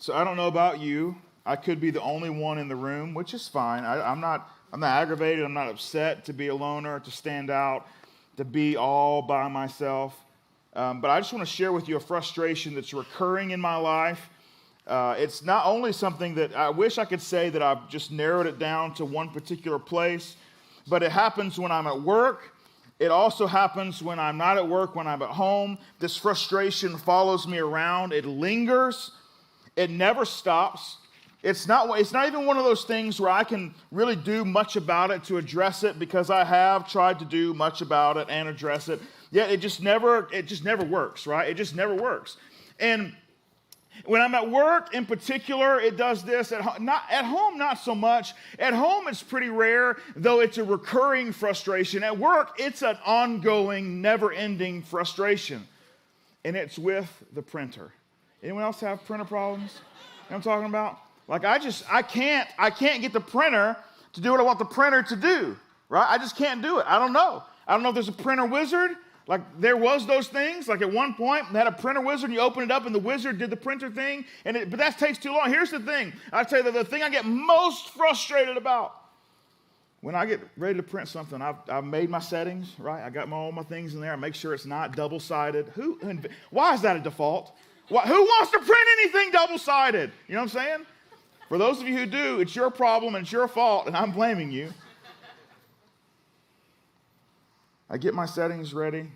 So I don't know about you. I could be the only one in the room, which is fine. I'm not aggravated. I'm not upset to be a loner, to stand out, to be all by myself. But I just want to share with you a frustration that's recurring in my life. It's not only something that I wish I could say that I've just narrowed it down to one particular place, but it happens when I'm at work. It also happens when I'm not at work, when I'm at home. This frustration follows me around. It lingers. It never stops. It's not even one of those things where I can really do much about it to address it, because I have tried to do much about it and address it. Yet it just never works, right? It just never works. And when I'm at work in particular, it does this. At home, not so much. At home, it's pretty rare, though it's a recurring frustration. At work, it's an ongoing, never-ending frustration. And it's with the printer. Anyone else have printer problems? You know what I'm talking about? Like I can't get the printer to do what I want the printer to do, right? I just can't do it. I don't know if there's a printer wizard. Like there was those things. Like at one point, they had a printer wizard, and you open it up, and the wizard did the printer thing. But that takes too long. Here's the thing. I tell you, the thing I get most frustrated about when I get ready to print something, I've made my settings, right? I got all my things in there. I make sure it's not double-sided. Why is that a default? Who wants to print anything double-sided? You know what I'm saying? For those of you who do, it's your problem and it's your fault, and I'm blaming you. I get my settings ready,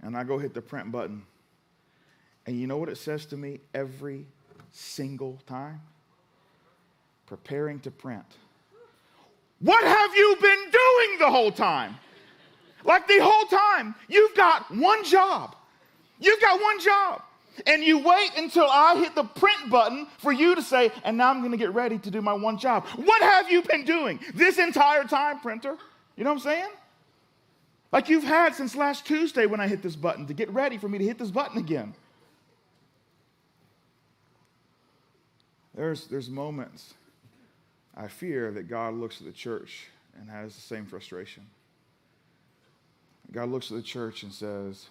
and I go hit the print button. And you know what it says to me every single time? Preparing to print. What have you been doing the whole time? Like the whole time, you've got one job. You've got one job. And you wait until I hit the print button for you to say, and now I'm going to get ready to do my one job. What have you been doing this entire time, printer? You know what I'm saying? Like you've had since last Tuesday when I hit this button to get ready for me to hit this button again. There's moments I fear that God looks at the church and has the same frustration. God looks at the church and says,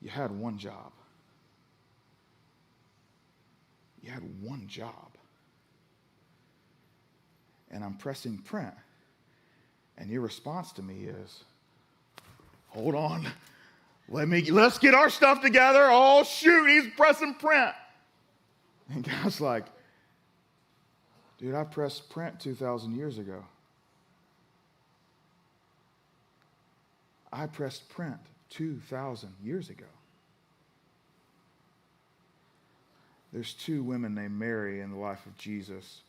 you had one job. You had one job. And I'm pressing print. And your response to me is, hold on. Let's get our stuff together. Oh, shoot, he's pressing print. And God's like, dude, I pressed print 2,000 years ago. I pressed print 2,000 years ago. There's two women named Mary in the life of Jesus.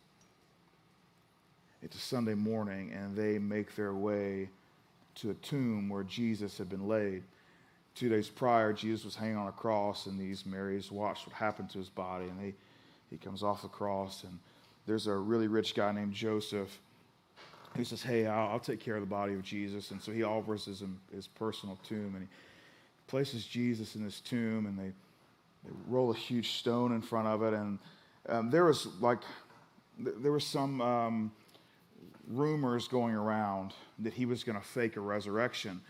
It's a Sunday morning, and they make their way to a tomb where Jesus had been laid. 2 days prior, Jesus was hanging on a cross, and these Marys watched what happened to his body, and he comes off the cross, and there's a really rich guy named Joseph who says, hey, I'll take care of the body of Jesus. And so he offers his personal tomb, and he places Jesus in this tomb, and they roll a huge stone in front of it. And there was some rumors going around that he was going to fake a resurrection.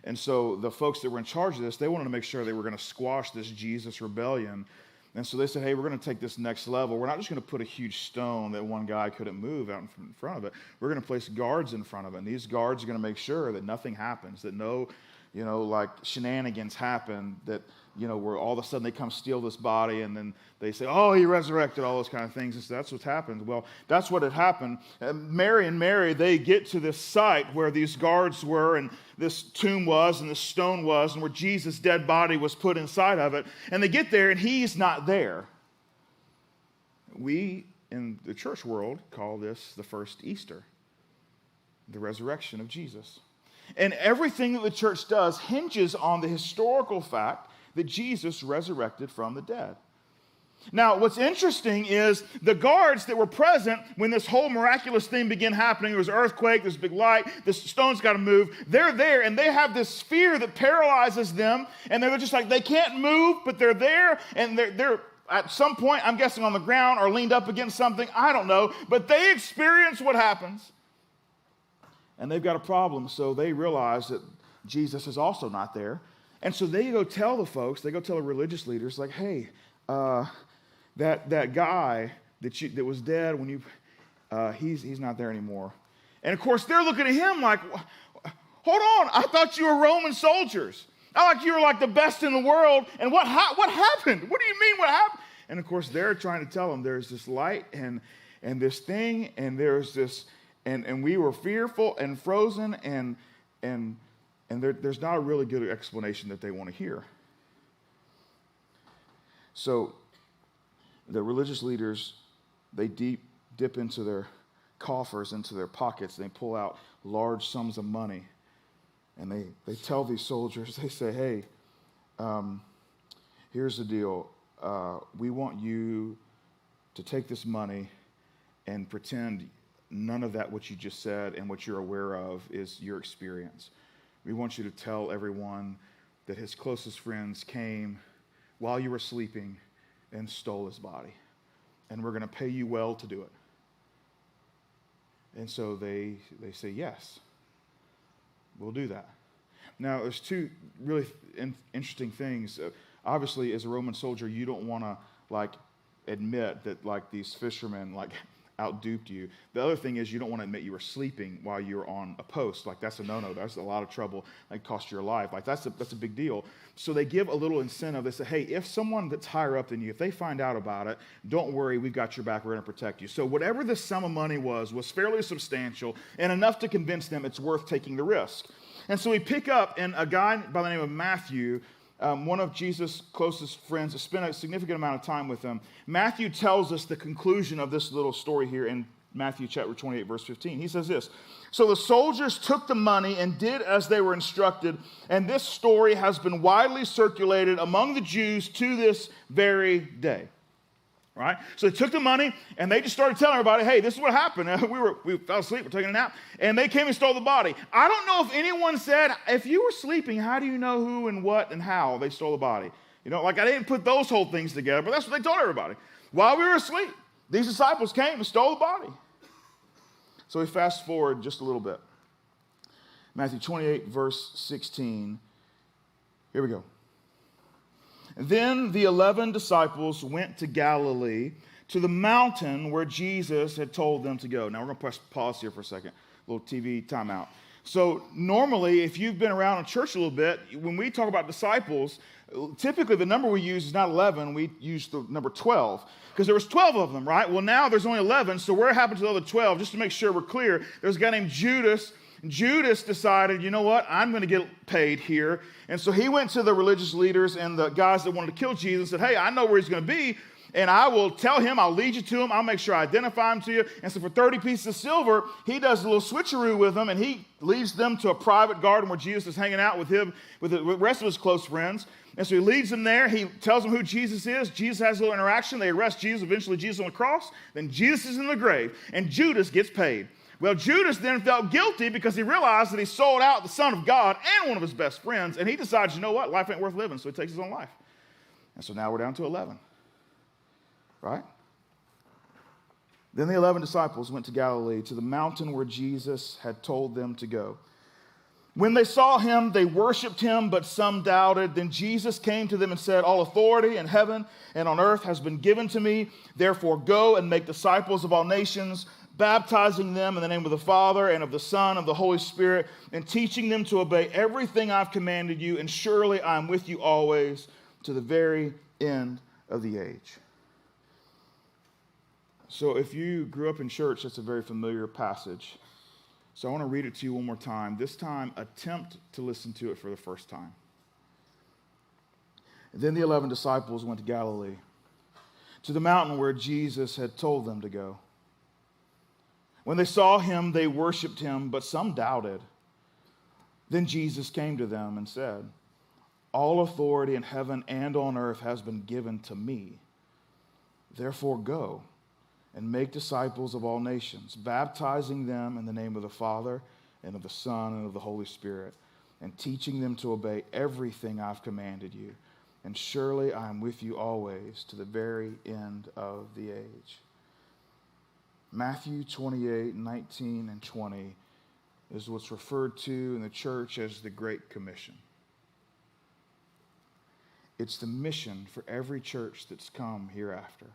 And so the folks that were in charge of this, they wanted to make sure they were going to squash this Jesus rebellion. And so they said, hey, we're going to take this next level. We're not just going to put a huge stone that one guy couldn't move out in front of it. We're going to place guards in front of it. And these guards are going to make sure that nothing happens, that no, like shenanigans happen, that, where all of a sudden they come steal this body and then they say, oh, he resurrected, all those kind of things. And so that's what's happened. Well, that's what had happened. Mary, they get to this site where these guards were and this tomb was and this stone was and where Jesus' dead body was put inside of it. And they get there and he's not there. We, in the church world, call this the first Easter, the resurrection of Jesus. And everything that the church does hinges on the historical fact that Jesus resurrected from the dead. Now, what's interesting is the guards that were present when this whole miraculous thing began happening, there was an earthquake, there's a big light, the stone's got to move, they're there, and they have this fear that paralyzes them, and they're just like, they can't move, but they're there, and they're at some point, I'm guessing on the ground or leaned up against something, I don't know, but they experience what happens. And they've got a problem, so they realize that Jesus is also not there. And so they go tell the folks, they go tell the religious leaders, like, hey, that guy that was dead when you, he's not there anymore. And of course, they're looking at him like, hold on, I thought you were Roman soldiers. I thought you were like the best in the world. And what happened? What do you mean what happened? And of course, they're trying to tell him there's this light and this thing, and there's this, and we were fearful and frozen, and there's not a really good explanation that they want to hear. So the religious leaders, they dip into their coffers, into their pockets, and they pull out large sums of money. And they tell these soldiers, they say, hey, here's the deal. We want you to take this money and pretend none of that what you just said and what you're aware of is your experience. We want you to tell everyone that his closest friends came while you were sleeping and stole his body. And we're going to pay you well to do it. And so they say, yes, we'll do that. Now, there's two really interesting things. Obviously, as a Roman soldier, you don't want to, admit that, these fishermen, outduped you. The other thing is you don't want to admit you were sleeping while you were on a post. That's a no-no. That's a lot of trouble. It cost you your life. That's a big deal. So they give a little incentive. They say, hey, if someone that's higher up than you, if they find out about it, don't worry, we've got your back. We're going to protect you. So whatever the sum of money was fairly substantial and enough to convince them it's worth taking the risk. And so we pick up, and a guy by the name of Matthew, one of Jesus' closest friends, spent a significant amount of time with him. Matthew tells us the conclusion of this little story here in Matthew chapter 28, verse 15. He says this, so the soldiers took the money and did as they were instructed, and this story has been widely circulated among the Jews to this very day. Right? So they took the money, and they just started telling everybody, hey, this is what happened. We fell asleep, we're taking a nap, and they came and stole the body. I don't know if anyone said, if you were sleeping, how do you know who and what and how they stole the body? I didn't put those whole things together, but that's what they told everybody. While we were asleep, these disciples came and stole the body. So we fast forward just a little bit. Matthew 28, verse 16. Here we go. Then the 11 disciples went to Galilee, to the mountain where Jesus had told them to go. Now we're going to pause here for a second, a little TV timeout. So normally, if you've been around in church a little bit, when we talk about disciples, typically the number we use is not 11, we use the number 12, because there was 12 of them, right? Well, now there's only 11, so where happened to the other 12? Just to make sure we're clear, there's a guy named Judas. Judas decided, you know what, I'm going to get paid here. And so he went to the religious leaders and the guys that wanted to kill Jesus and said, hey, I know where he's going to be, and I will tell him, I'll lead you to him, I'll make sure I identify him to you. And so for 30 pieces of silver, he does a little switcheroo with them, and he leads them to a private garden where Jesus is hanging out with him, with the rest of his close friends. And so he leads them there. He tells them who Jesus is. Jesus has a little interaction. They arrest Jesus. Eventually, Jesus on the cross. Then Jesus is in the grave, and Judas gets paid. Well, Judas then felt guilty because he realized that he sold out the Son of God and one of his best friends, and he decides, you know what, life ain't worth living, so he takes his own life. And so now we're down to 11, right? Then the 11 disciples went to Galilee, to the mountain where Jesus had told them to go. When they saw him, they worshiped him, but some doubted. Then Jesus came to them and said, all authority in heaven and on earth has been given to me. Therefore go and make disciples of all nations, baptizing them in the name of the Father and of the Son and of the Holy Spirit, and teaching them to obey everything I've commanded you, and surely I am with you always to the very end of the age. So if you grew up in church, that's a very familiar passage. So I want to read it to you one more time. This time, attempt to listen to it for the first time. Then the 11 disciples went to Galilee, to the mountain where Jesus had told them to go. When they saw him, they worshiped him, but some doubted. Then Jesus came to them and said, all authority in heaven and on earth has been given to me. Therefore go and make disciples of all nations, baptizing them in the name of the Father and of the Son and of the Holy Spirit, and teaching them to obey everything I've commanded you. And surely I am with you always to the very end of the age. Matthew 28, 19 and 20 is what's referred to in the church as the Great Commission. It's the mission for every church that's come hereafter.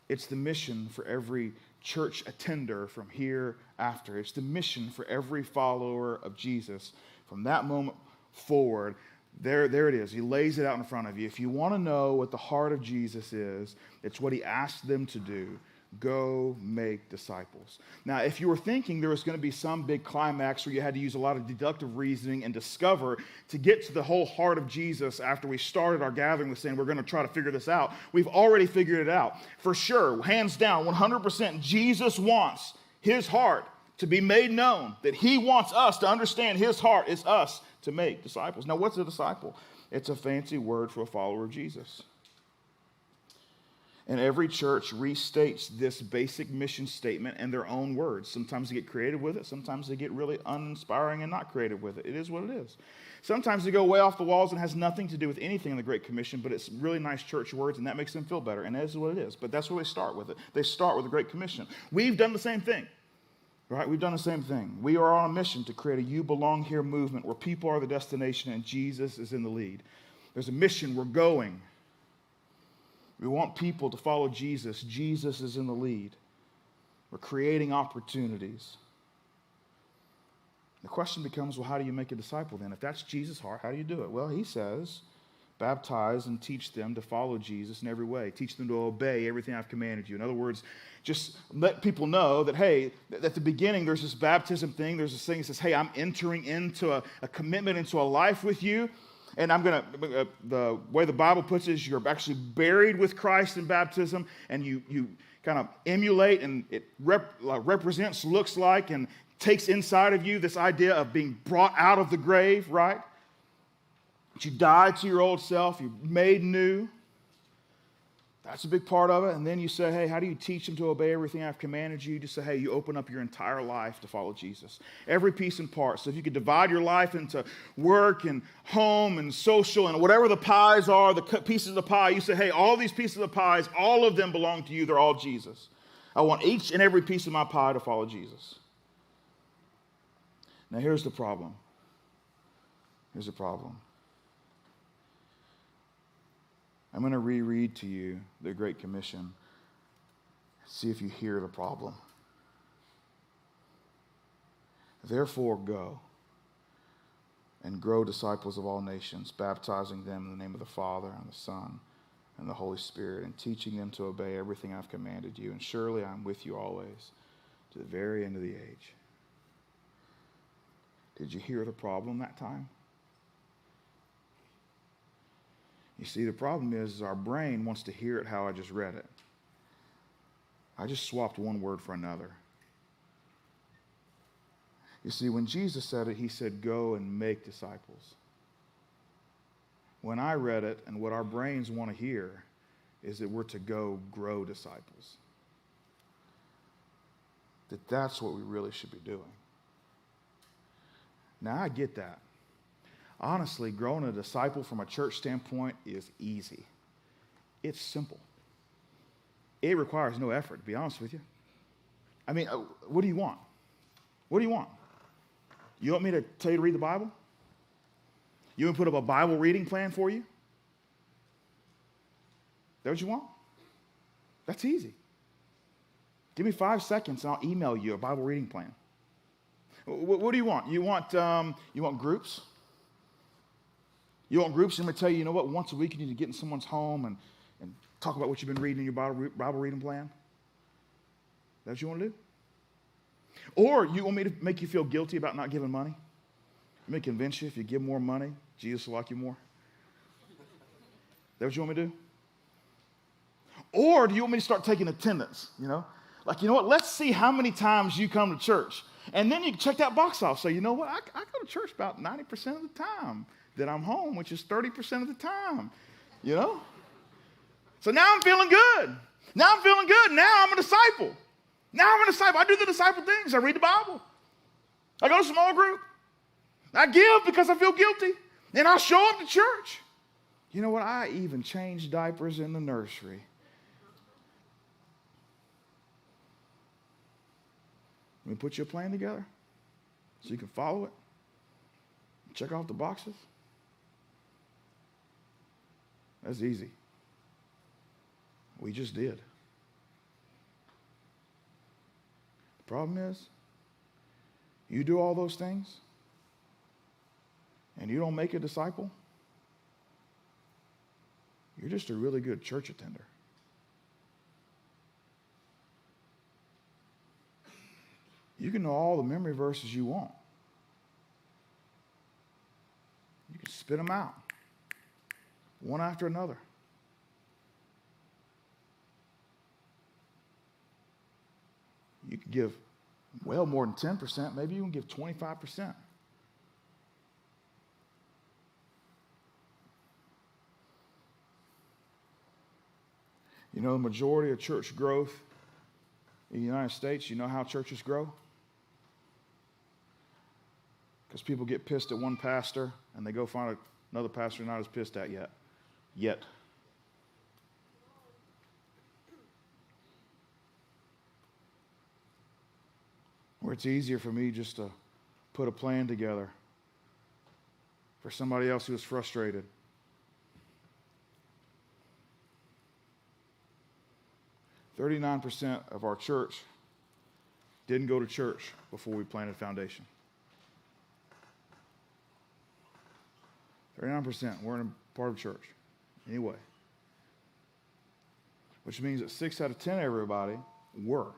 It's the mission for every church attender from hereafter. It's the mission for every follower of Jesus from that moment forward. There it is. He lays it out in front of you. If you want to know what the heart of Jesus is, it's what he asked them to do. Go make disciples. Now, if you were thinking there was going to be some big climax where you had to use a lot of deductive reasoning and discover to get to the whole heart of Jesus after we started our gathering with saying we're going to try to figure this out, we've already figured it out. For sure, hands down, 100%, Jesus wants his heart to be made known, that he wants us to understand his heart is us to make disciples. Now, what's a disciple? It's a fancy word for a follower of Jesus. And every church restates this basic mission statement in their own words. Sometimes they get creative with it. Sometimes they get really uninspiring and not creative with it. It is what it is. Sometimes they go way off the walls and has nothing to do with anything in the Great Commission, but it's really nice church words, and that makes them feel better. And that is what it is. But that's where they start with it. They start with the Great Commission. We've done the same thing. Right? We've done the same thing. We are on a mission to create a You Belong Here movement where people are the destination and Jesus is in the lead. There's a mission. We're going. We want people to follow Jesus. Jesus is in the lead. We're creating opportunities. The question becomes, well, how do you make a disciple then? If that's Jesus' heart, how do you do it? Well, he says, baptize and teach them to follow Jesus in every way. Teach them to obey everything I've commanded you. In other words, just let people know that, hey, at the beginning there's this baptism thing. There's this thing that says, hey, I'm entering into a commitment into a life with you. And I'm going to, the way the Bible puts it is you're actually buried with Christ in baptism, and you kind of emulate, and it represents, looks like, and takes inside of you this idea of being brought out of the grave, right? You die to your old self, you're made new. That's a big part of it. And then you say, hey, how do you teach them to obey everything I've commanded you? Just say, hey, you open up your entire life to follow Jesus. Every piece and part. So if you could divide your life into work and home and social and whatever the pies are, the pieces of the pie, you say, hey, all these pieces of the pies, all of them belong to you. They're all Jesus. I want each and every piece of my pie to follow Jesus. Now here's the problem. Here's the problem. I'm going to reread to you the Great Commission. See if you hear the problem. Therefore, go and grow disciples of all nations, baptizing them in the name of the Father and the Son and the Holy Spirit, and teaching them to obey everything I've commanded you. And surely I'm with you always to the very end of the age. Did you hear the problem that time? You see, the problem is our brain wants to hear it how I just read it. I just swapped one word for another. You see, when Jesus said it, he said, go and make disciples. When I read it, and what our brains want to hear, is that we're to go grow disciples. That's what we really should be doing. Now, I get that. Honestly, growing a disciple from a church standpoint is easy. It's simple. It requires no effort, to be honest with you. I mean, what do you want? What do you want? You want me to tell you to read the Bible? You want me to put up a Bible reading plan for you? Is that what you want? That's easy. Give me 5 seconds and I'll email you a Bible reading plan. What do you want? You want groups? You want groups? I'm going to tell you, you know what? Once a week you need to get in someone's home and talk about what you've been reading in your Bible reading plan. Is that what you want to do? Or you want me to make you feel guilty about not giving money? Let me convince you if you give more money, Jesus will like you more. Is that what you want me to do? Or do you want me to start taking attendance? Like, you know what? Let's see how many times you come to church. And then you can check that box off. So, you know what? I go to church about 90% of the time that I'm home, which is 30% of the time, So now I'm feeling good. Now I'm a disciple. I do the disciple things. I read the Bible. I go to a small group. I give because I feel guilty. And I show up to church. You know what? I even change diapers in the nursery. Let me put you a plan together so you can follow it. Check off the boxes. That's easy. We just did. The problem is, you do all those things, and you don't make a disciple, you're just a really good church attender. You can know all the memory verses you want. You can spit them out, one after another. You can give well more than 10%. Maybe you can give 25%. You know, the majority of church growth in the United States, you know how churches grow? Because people get pissed at one pastor and they go find another pastor they're not as pissed at yet. Where it's easier for me just to put a plan together for somebody else who is frustrated. "39% of our church didn't go to church before we planted foundation." 39% weren't a part of church anyway. Which means that 6 out of 10 everybody were.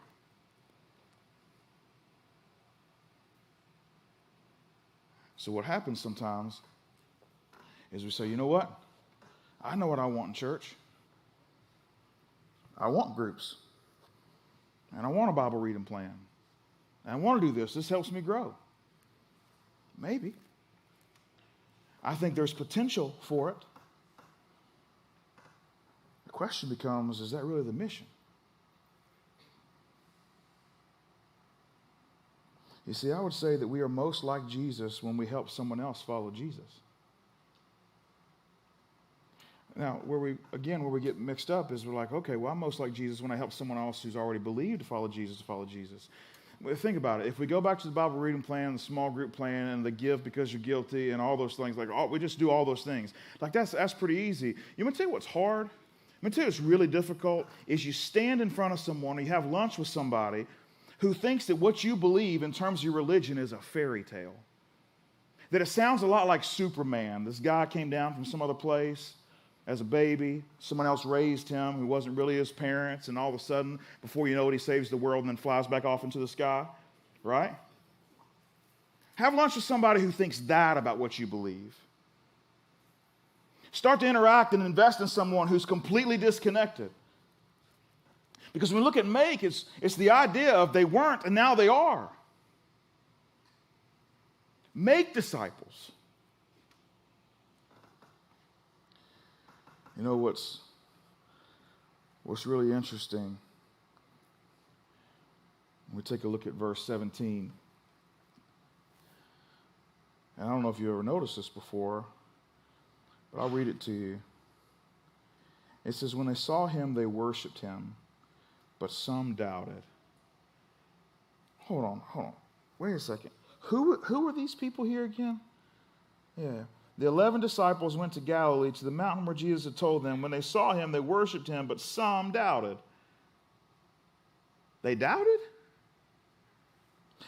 So what happens sometimes is we say, you know what? I know what I want in church. I want groups. And I want a Bible reading plan. And I want to do this. This helps me grow. Maybe. I think there's potential for it. The question becomes, is that really the mission? You see, I would say that we are most like Jesus when we help someone else follow Jesus. Now, where we get mixed up is we're like, okay, well, I'm most like Jesus when I help someone else who's already believed to follow Jesus. Well, think about it. If we go back to the Bible reading plan, the small group plan, and the give because you're guilty, and all those things, we just do all those things. Like that's pretty easy. You want to tell you what's hard? I'm going to tell you what's really difficult is you stand in front of someone, or you have lunch with somebody who thinks that what you believe in terms of your religion is a fairy tale. That it sounds a lot like Superman. This guy came down from some other place as a baby. Someone else raised him who wasn't really his parents, and all of a sudden, before you know it, he saves the world and then flies back off into the sky, right? Have lunch with somebody who thinks that about what you believe. Start to interact and invest in someone who's completely disconnected. Because when we look at make, it's the idea of they weren't and now they are. Make disciples. You know what's really interesting? We take a look at verse 17. And I don't know if you ever noticed this before, but I'll read it to you. It says, when they saw him, they worshiped him, but some doubted. Hold on. Wait a second. Who are these people here again? Yeah. The 11 disciples went to Galilee, to the mountain where Jesus had told them. When they saw him, they worshiped him, but some doubted. They doubted?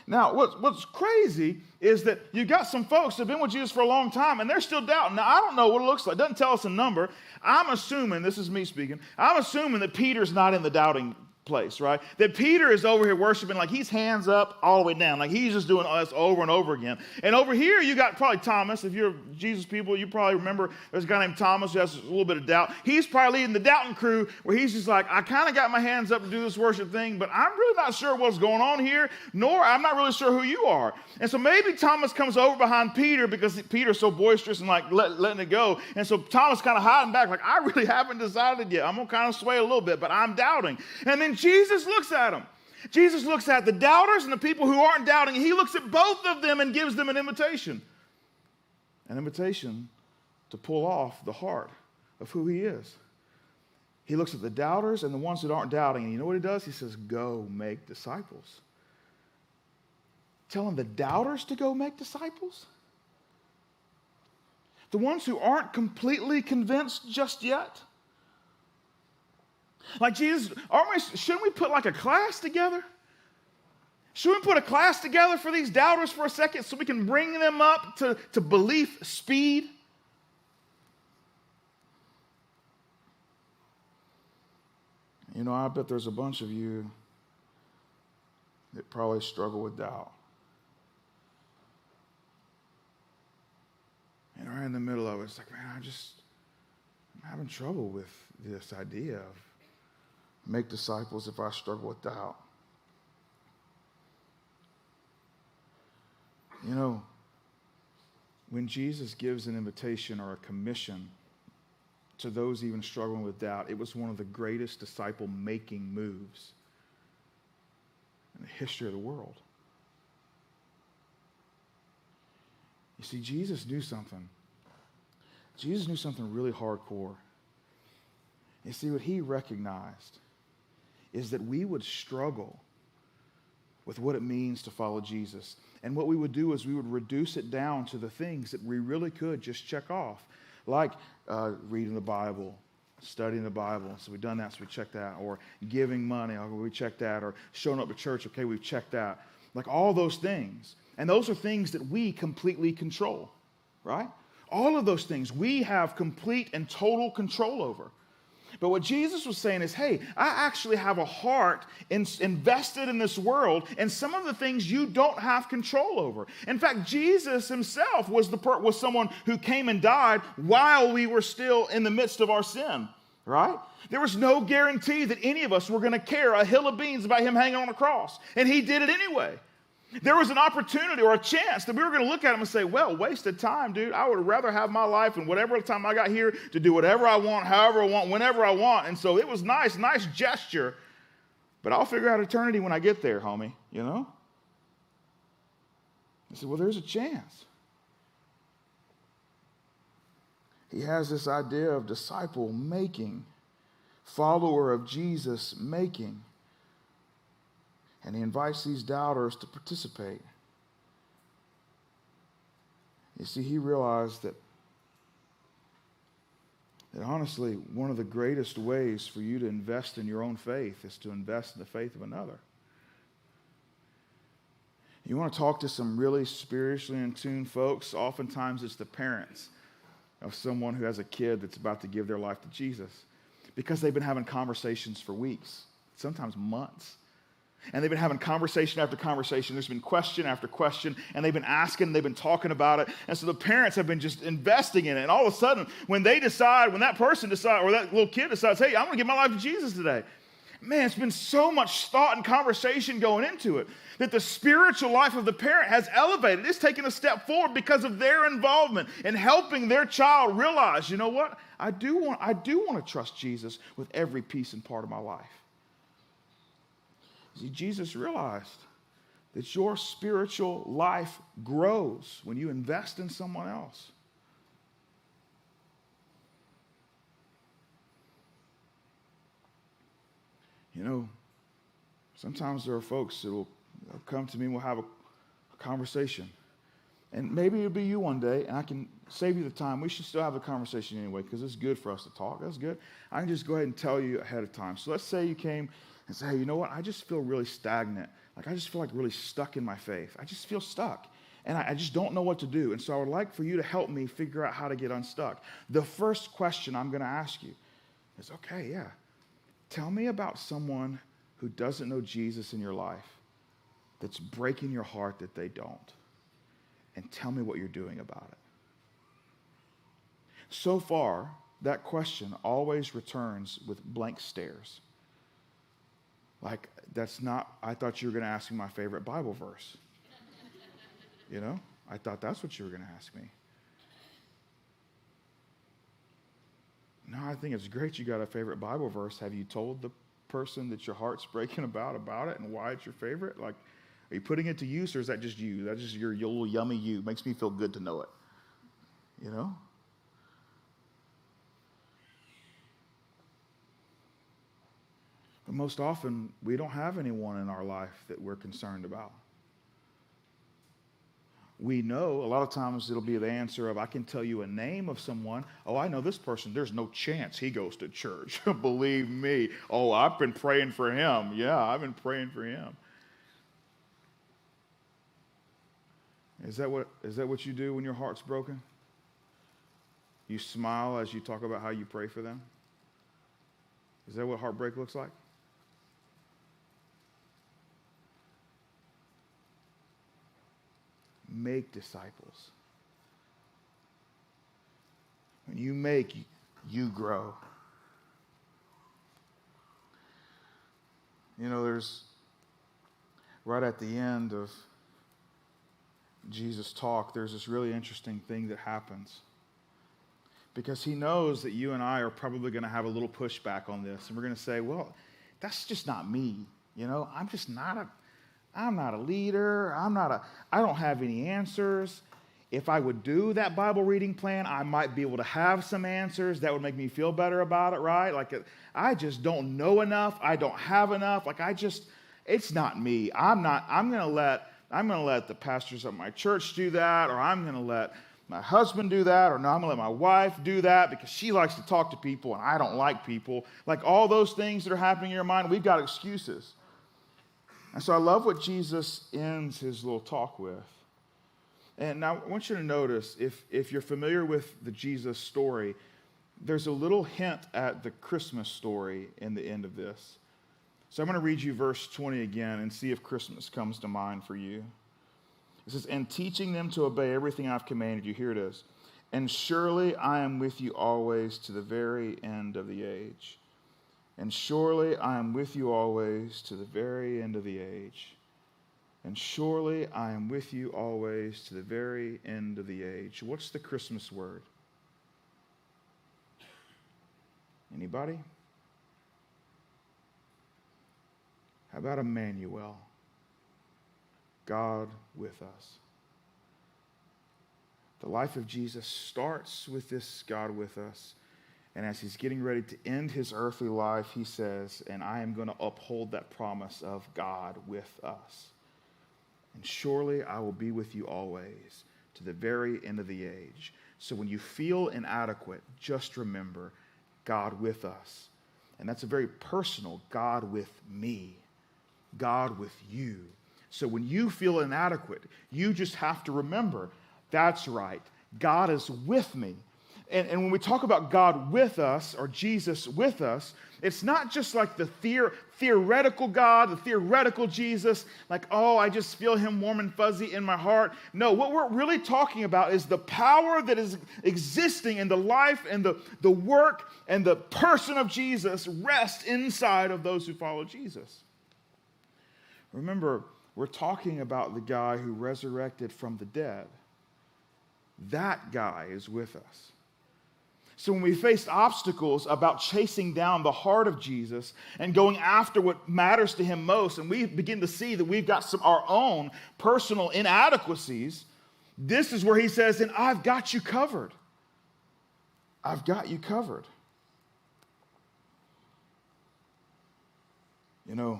Now, what's crazy is that you got some folks that have been with Jesus for a long time, and they're still doubting. Now, I don't know what it looks like. It doesn't tell us a number. I'm assuming, this is me speaking, I'm assuming that Peter's not in the doubting place, right? That Peter is over here worshiping like he's hands up all the way down, like he's just doing this over and over again. And over here you got probably Thomas. If you're Jesus people, you probably remember there's a guy named Thomas who has a little bit of doubt. He's probably leading the doubting crew where he's just like, I kind of got my hands up to do this worship thing, but I'm really not sure what's going on here, nor I'm not really sure who you are. And so maybe Thomas comes over behind Peter because Peter's so boisterous and like letting it go. And so Thomas kind of hiding back like, I really haven't decided yet. I'm going to kind of sway a little bit, but I'm doubting. And then Jesus looks at them. Jesus looks at the doubters and the people who aren't doubting. He looks at both of them and gives them an invitation. An invitation to pull off the heart of who he is. He looks at the doubters and the ones that aren't doubting. And you know what he does? He says, go make disciples. Telling the doubters to go make disciples? The ones who aren't completely convinced just yet. Like Jesus, shouldn't we put like a class together? Should we put a class together for these doubters for a second so we can bring them up to belief speed? You know, I bet there's a bunch of you that probably struggle with doubt. And right in the middle of it, it's like, man, I'm having trouble with this idea of make disciples if I struggle with doubt. You know, when Jesus gives an invitation or a commission to those even struggling with doubt, it was one of the greatest disciple-making moves in the history of the world. You see, Jesus knew something. Jesus knew something really hardcore. You see, what he recognized is that we would struggle with what it means to follow Jesus. And what we would do is we would reduce it down to the things that we really could just check off, like reading the Bible, studying the Bible. So we've done that, so we checked that. Or giving money, okay, we checked that. Or showing up to church, okay, we've checked that. Like all those things. And those are things that we completely control, right? All of those things we have complete and total control over. But what Jesus was saying is, hey, I actually have a heart invested in this world, and some of the things you don't have control over. In fact, Jesus himself was someone who came and died while we were still in the midst of our sin, right? There was no guarantee that any of us were going to care a hill of beans about him hanging on a cross, and he did it anyway. There was an opportunity or a chance that we were going to look at him and say, well, wasted time, dude. I would rather have my life and whatever time I got here to do whatever I want, however I want, whenever I want. And so it was nice gesture. But I'll figure out eternity when I get there, homie, you know? I said, well, there's a chance. He has this idea of disciple making, follower of Jesus making. And he invites these doubters to participate. You see, he realized that honestly, one of the greatest ways for you to invest in your own faith is to invest in the faith of another. You want to talk to some really spiritually in tune folks, oftentimes it's the parents of someone who has a kid that's about to give their life to Jesus, because they've been having conversations for weeks, sometimes months. And they've been having conversation after conversation. There's been question after question, and they've been asking, they've been talking about it. And so the parents have been just investing in it. And all of a sudden, when that person decides, or that little kid decides, hey, I'm going to give my life to Jesus today. Man, it's been so much thought and conversation going into it that the spiritual life of the parent has elevated. It's taken a step forward because of their involvement in helping their child realize, you know what? I do want to trust Jesus with every piece and part of my life. See, Jesus realized that your spiritual life grows when you invest in someone else. You know, sometimes there are folks that will come to me and we'll have a conversation. And maybe it'll be you one day, and I can save you the time. We should still have a conversation anyway, because it's good for us to talk. That's good. I can just go ahead and tell you ahead of time. So let's say you came and say, hey, you know what? I just feel really stagnant. Like I just feel like really stuck in my faith. I just feel stuck. And I just don't know what to do. And so I would like for you to help me figure out how to get unstuck. The first question I'm going to ask you is, okay, yeah, tell me about someone who doesn't know Jesus in your life that's breaking your heart that they don't. And tell me what you're doing about it. So far, that question always returns with blank stares. Like, I thought you were going to ask me my favorite Bible verse. You know? I thought that's what you were going to ask me. No, I think it's great you got a favorite Bible verse. Have you told the person that your heart's breaking about it and why it's your favorite? Like, are you putting it to use, or is that just you? That's just your little yummy you. It makes me feel good to know it. You know? But most often, we don't have anyone in our life that we're concerned about. we know a lot of times it'll be the answer of, I can tell you a name of someone. Oh, I know this person. There's no chance he goes to church. Believe me. Oh, I've been praying for him. Yeah, I've been praying for him. Is that what you do when your heart's broken? You smile as you talk about how you pray for them? Is that what heartbreak looks like? Make disciples. When you make, you grow. You know, there's right at the end of Jesus' talk, there's this really interesting thing that happens. Because he knows that you and I are probably going to have a little pushback on this. And we're going to say, well, that's just not me. You know, I'm not a leader. I don't have any answers. If I would do that Bible reading plan, I might be able to have some answers. That would make me feel better about it, right? Like, I just don't know enough. I don't have enough. It's not me. I'm going to let the pastors of my church do that, or I'm going to let my husband do that, or no, I'm going to let my wife do that because she likes to talk to people and I don't like people. Like all those things that are happening in your mind, we've got excuses. And so I love what Jesus ends his little talk with. And now I want you to notice, if you're familiar with the Jesus story, there's a little hint at the Christmas story in the end of this. So I'm going to read you verse 20 again and see if Christmas comes to mind for you. It says, and teaching them to obey everything I've commanded you. Here it is. And surely I am with you always to the very end of the age. And surely I am with you always to the very end of the age. And surely I am with you always to the very end of the age. What's the Christmas word? Anybody? How about Emmanuel? God with us. The life of Jesus starts with this God with us. And as he's getting ready to end his earthly life, he says, and I am going to uphold that promise of God with us. And surely I will be with you always to the very end of the age. So when you feel inadequate, just remember God with us. And that's a very personal God with me, God with you. So when you feel inadequate, you just have to remember, that's right, God is with me. And when we talk about God with us, or Jesus with us, it's not just like the theoretical God, the theoretical Jesus, like, oh, I just feel him warm and fuzzy in my heart. No, what we're really talking about is the power that is existing in the life and the work and the person of Jesus rests inside of those who follow Jesus. Remember, we're talking about the guy who resurrected from the dead. That guy is with us. So when we face obstacles about chasing down the heart of Jesus and going after what matters to him most, and we begin to see that we've got our own personal inadequacies, this is where he says, and I've got you covered. I've got you covered. You know,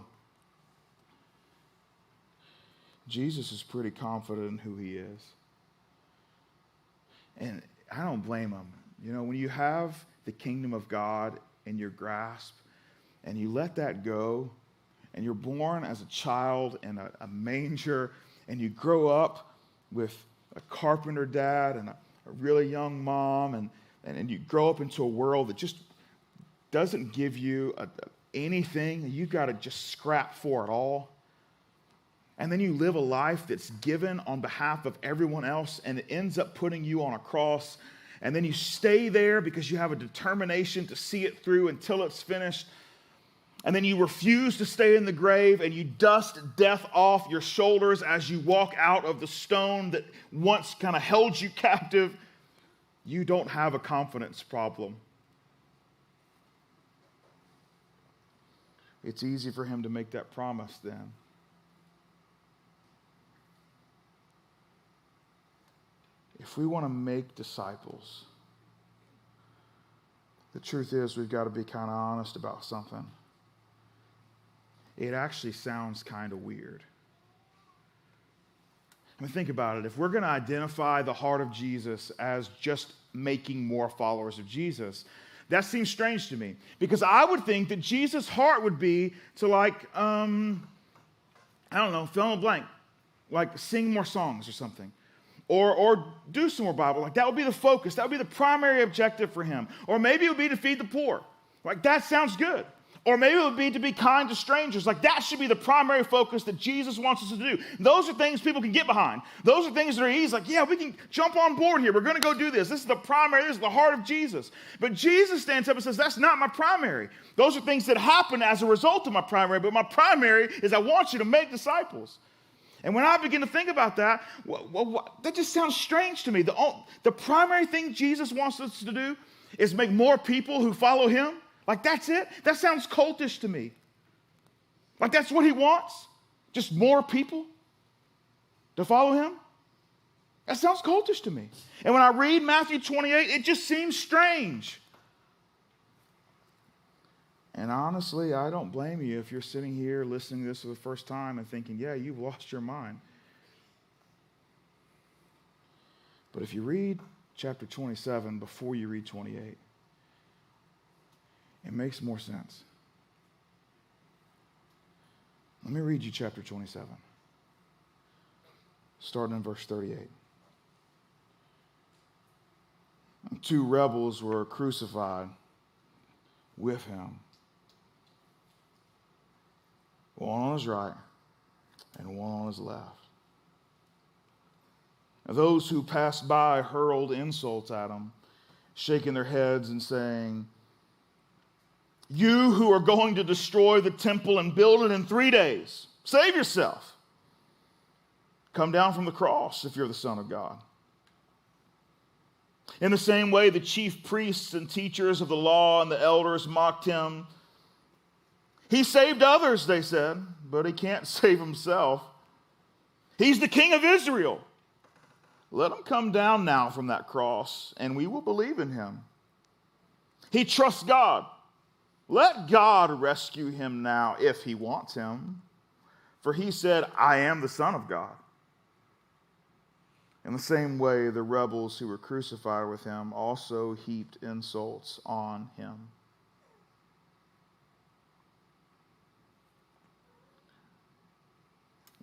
Jesus is pretty confident in who he is. And I don't blame him. You know, when you have the kingdom of God in your grasp and you let that go and you're born as a child in a manger and you grow up with a carpenter dad and a really young mom and you grow up into a world that just doesn't give you anything, you've got to just scrap for it all. And then you live a life that's given on behalf of everyone else, and it ends up putting you on a cross. And then you stay there because you have a determination to see it through until it's finished. And then you refuse to stay in the grave, and you dust death off your shoulders as you walk out of the stone that once kind of held you captive. You don't have a confidence problem. It's easy for him to make that promise then. If we want to make disciples, the truth is we've got to be kind of honest about something. It actually sounds kind of weird. I mean, think about it. If we're going to identify the heart of Jesus as just making more followers of Jesus, that seems strange to me. Because I would think that Jesus' heart would be to I don't know, fill in the blank. Like sing more songs or something. Or do some more Bible. Like that would be the focus. That would be the primary objective for him. Or maybe it would be to feed the poor. Like that sounds good. Or maybe it would be to be kind to strangers. Like that should be the primary focus that Jesus wants us to do. Those are things people can get behind. Those are things that are easy. Like, yeah, we can jump on board here. We're going to go do this. This is the primary. This is the heart of Jesus. But Jesus stands up and says, that's not my primary. Those are things that happen as a result of my primary. But my primary is I want you to make disciples. And when I begin to think about that, that just sounds strange to me. The primary thing Jesus wants us to do is make more people who follow him. Like, that's it? That sounds cultish to me. Like, that's what he wants? Just more people to follow him? That sounds cultish to me. And when I read Matthew 28, it just seems strange. And honestly, I don't blame you if you're sitting here listening to this for the first time and thinking, yeah, you've lost your mind. But if you read chapter 27 before you read 28, it makes more sense. Let me read you chapter 27, starting in verse 38. Two rebels were crucified with him, one on his right and one on his left. And those who passed by hurled insults at him, shaking their heads and saying, "You who are going to destroy the temple and build it in 3 days, save yourself. Come down from the cross if you're the Son of God." In the same way, the chief priests and teachers of the law and the elders mocked him. He saved others, they said, but he can't save himself. He's the King of Israel. Let him come down now from that cross, and we will believe in him. He trusts God. Let God rescue him now if he wants him. For he said, "I am the Son of God." In the same way, the rebels who were crucified with him also heaped insults on him.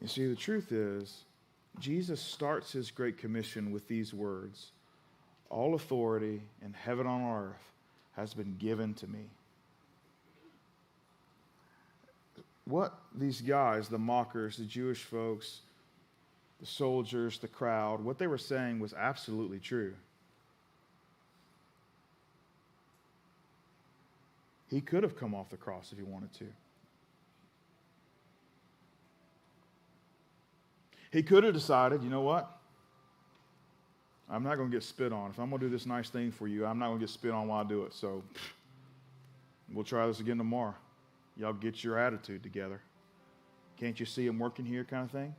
You see, the truth is, Jesus starts his great commission with these words: "All authority in heaven and on earth has been given to me." What these guys, the mockers, the Jewish folks, the soldiers, the crowd, what they were saying was absolutely true. He could have come off the cross if he wanted to. He could have decided, you know what? I'm not going to get spit on. If I'm going to do this nice thing for you, I'm not going to get spit on while I do it. So we'll try this again tomorrow. Y'all get your attitude together. Can't you see I'm working here kind of thing?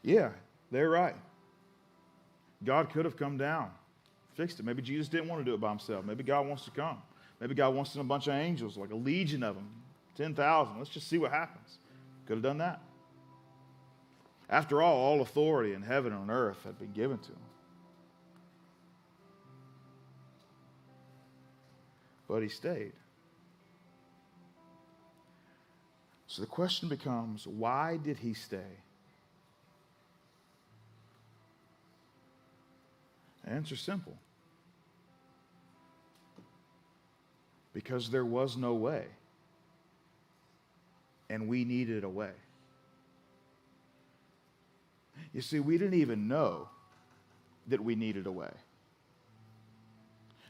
Yeah, they're right. God could have come down, fixed it. Maybe Jesus didn't want to do it by himself. Maybe God wants to come. Maybe God wants to send a bunch of angels, like a legion of them, 10,000. Let's just see what happens. Could have done that. After all authority in heaven and on earth had been given to him. But he stayed. So the question becomes, why did he stay? The answer's simple. Because there was no way. And we needed a way. You see, we didn't even know that we needed a way.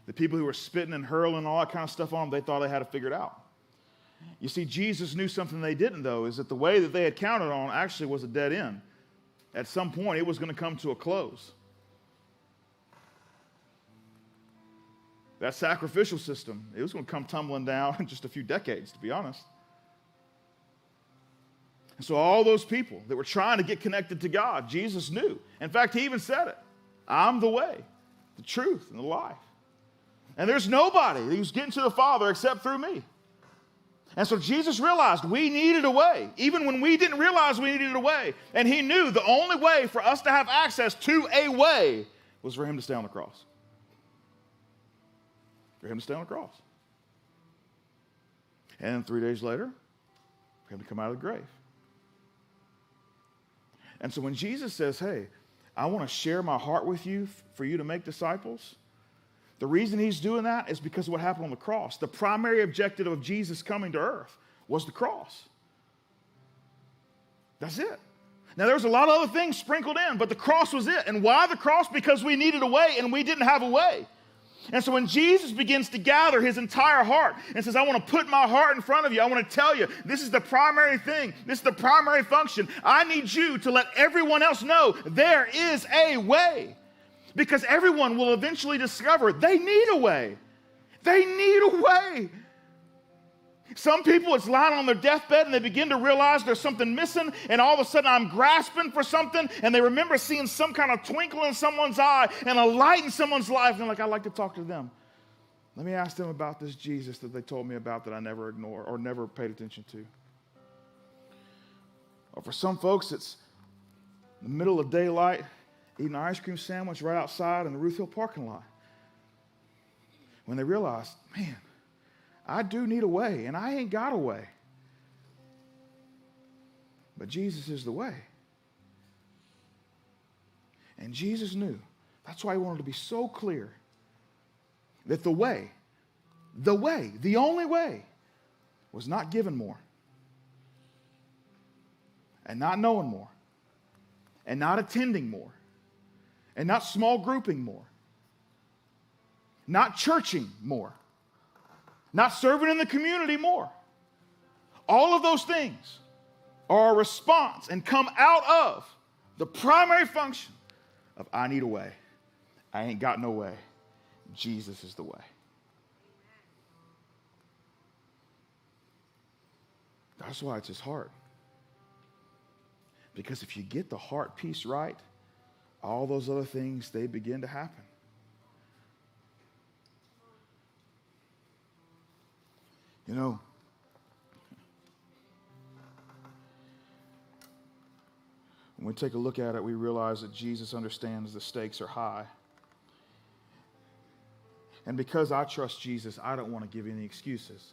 The people who were spitting and hurling all that kind of stuff on them, they thought they had it figured out. You see, Jesus knew something they didn't, though, is that the way that they had counted on actually was a dead end. At some point, it was going to come to a close. That sacrificial system, it was going to come tumbling down in just a few decades, to be honest. And so all those people that were trying to get connected to God, Jesus knew. In fact, he even said it. I'm the way, the truth, and the life. And there's nobody who's getting to the Father except through me. And so Jesus realized we needed a way, even when we didn't realize we needed a way. And he knew the only way for us to have access to a way was for him to stay on the cross. For him to stay on the cross. And 3 days later, for him to come out of the grave. And so when Jesus says, hey, I want to share my heart with you for you to make disciples, the reason he's doing that is because of what happened on the cross. The primary objective of Jesus coming to earth was the cross. That's it. Now, there was a lot of other things sprinkled in, but the cross was it. And why the cross? Because we needed a way, and we didn't have a way. And so when Jesus begins to gather his entire heart and says, I want to put my heart in front of you. I want to tell you, this is the primary thing. This is the primary function. I need you to let everyone else know there is a way. Because everyone will eventually discover they need a way. They need a way. Some people, it's lying on their deathbed and they begin to realize there's something missing, and all of a sudden I'm grasping for something, and they remember seeing some kind of twinkle in someone's eye and a light in someone's life, and they're like, I'd like to talk to them. Let me ask them about this Jesus that they told me about that I never ignored or never paid attention to. Or for some folks, it's the middle of daylight, eating an ice cream sandwich right outside in the Ruth Hill parking lot. When they realize, man, I do need a way, and I ain't got a way. But Jesus is the way. And Jesus knew. That's why he wanted to be so clear that the only way, was not given more, and not knowing more, and not attending more, and not small grouping more, not churching more, not serving in the community more. All of those things are a response and come out of the primary function of I need a way. I ain't got no way. Jesus is the way. That's why it's his heart. Because if you get the heart piece right, all those other things, they begin to happen. You know, when we take a look at it, we realize that Jesus understands the stakes are high. And because I trust Jesus, I don't want to give any excuses.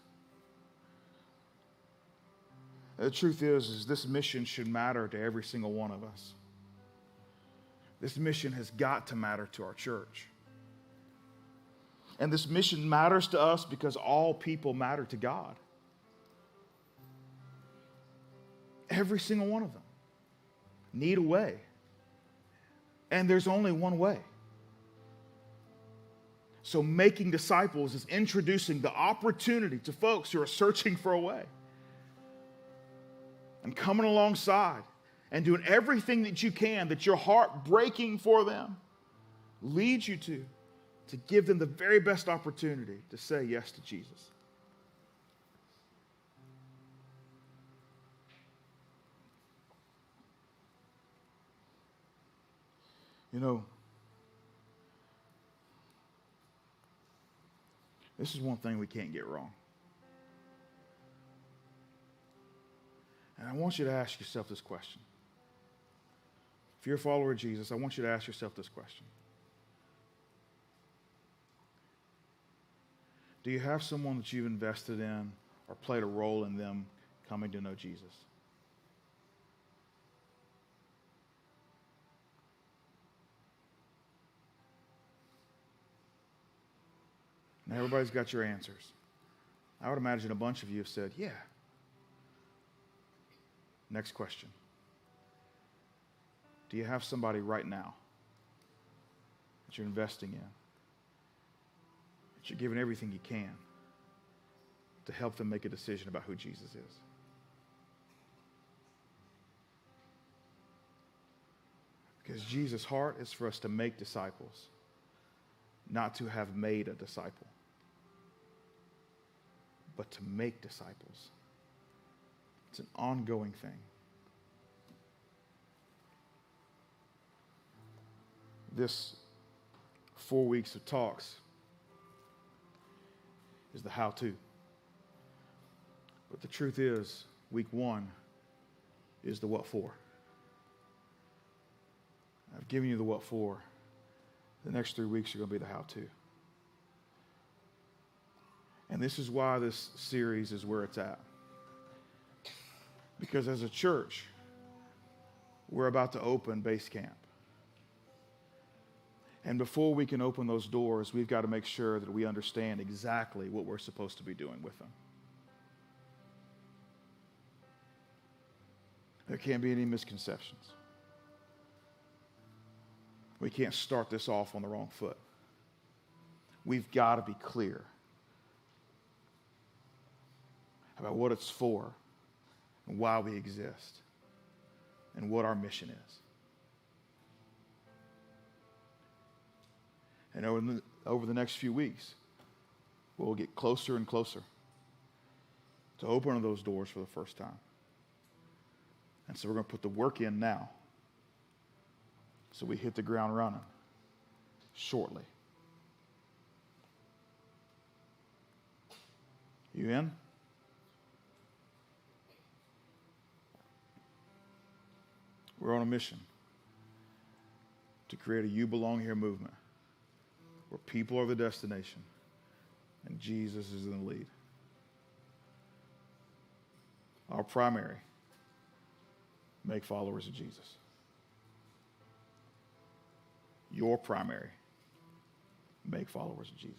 The truth is this mission should matter to every single one of us. This mission has got to matter to our church. And this mission matters to us because all people matter to God. Every single one of them need a way. And there's only one way. So making disciples is introducing the opportunity to folks who are searching for a way. And coming alongside and doing everything that you can, that your heart breaking for them leads you to give them the very best opportunity to say yes to Jesus. You know, this is one thing we can't get wrong. And I want you to ask yourself this question. If you're a follower of Jesus, I want you to ask yourself this question. Do you have someone that you've invested in or played a role in them coming to know Jesus? Now, everybody's got your answers. I would imagine a bunch of you have said, yeah. Next question. Do you have somebody right now that you're investing in, that you're giving everything you can to help them make a decision about who Jesus is? Because Jesus' heart is for us to make disciples, not to have made a disciple, but to make disciples. It's an ongoing thing. This 4 weeks of talks is the how-to. But the truth is, week 1 is the what for. I've given you the what for. The next 3 weeks are going to be the how to. And this is why this series is where it's at. Because as a church, we're about to open base camp. And before we can open those doors, we've got to make sure that we understand exactly what we're supposed to be doing with them. There can't be any misconceptions. We can't start this off on the wrong foot. We've got to be clear about what it's for and why we exist and what our mission is. And over the next few weeks, we'll get closer and closer to opening those doors for the first time. And so we're going to put the work in now so we hit the ground running shortly. You in? We're on a mission to create a You Belong Here movement where people are the destination and Jesus is in the lead. Our primary, make followers of Jesus. Your primary, make followers of Jesus.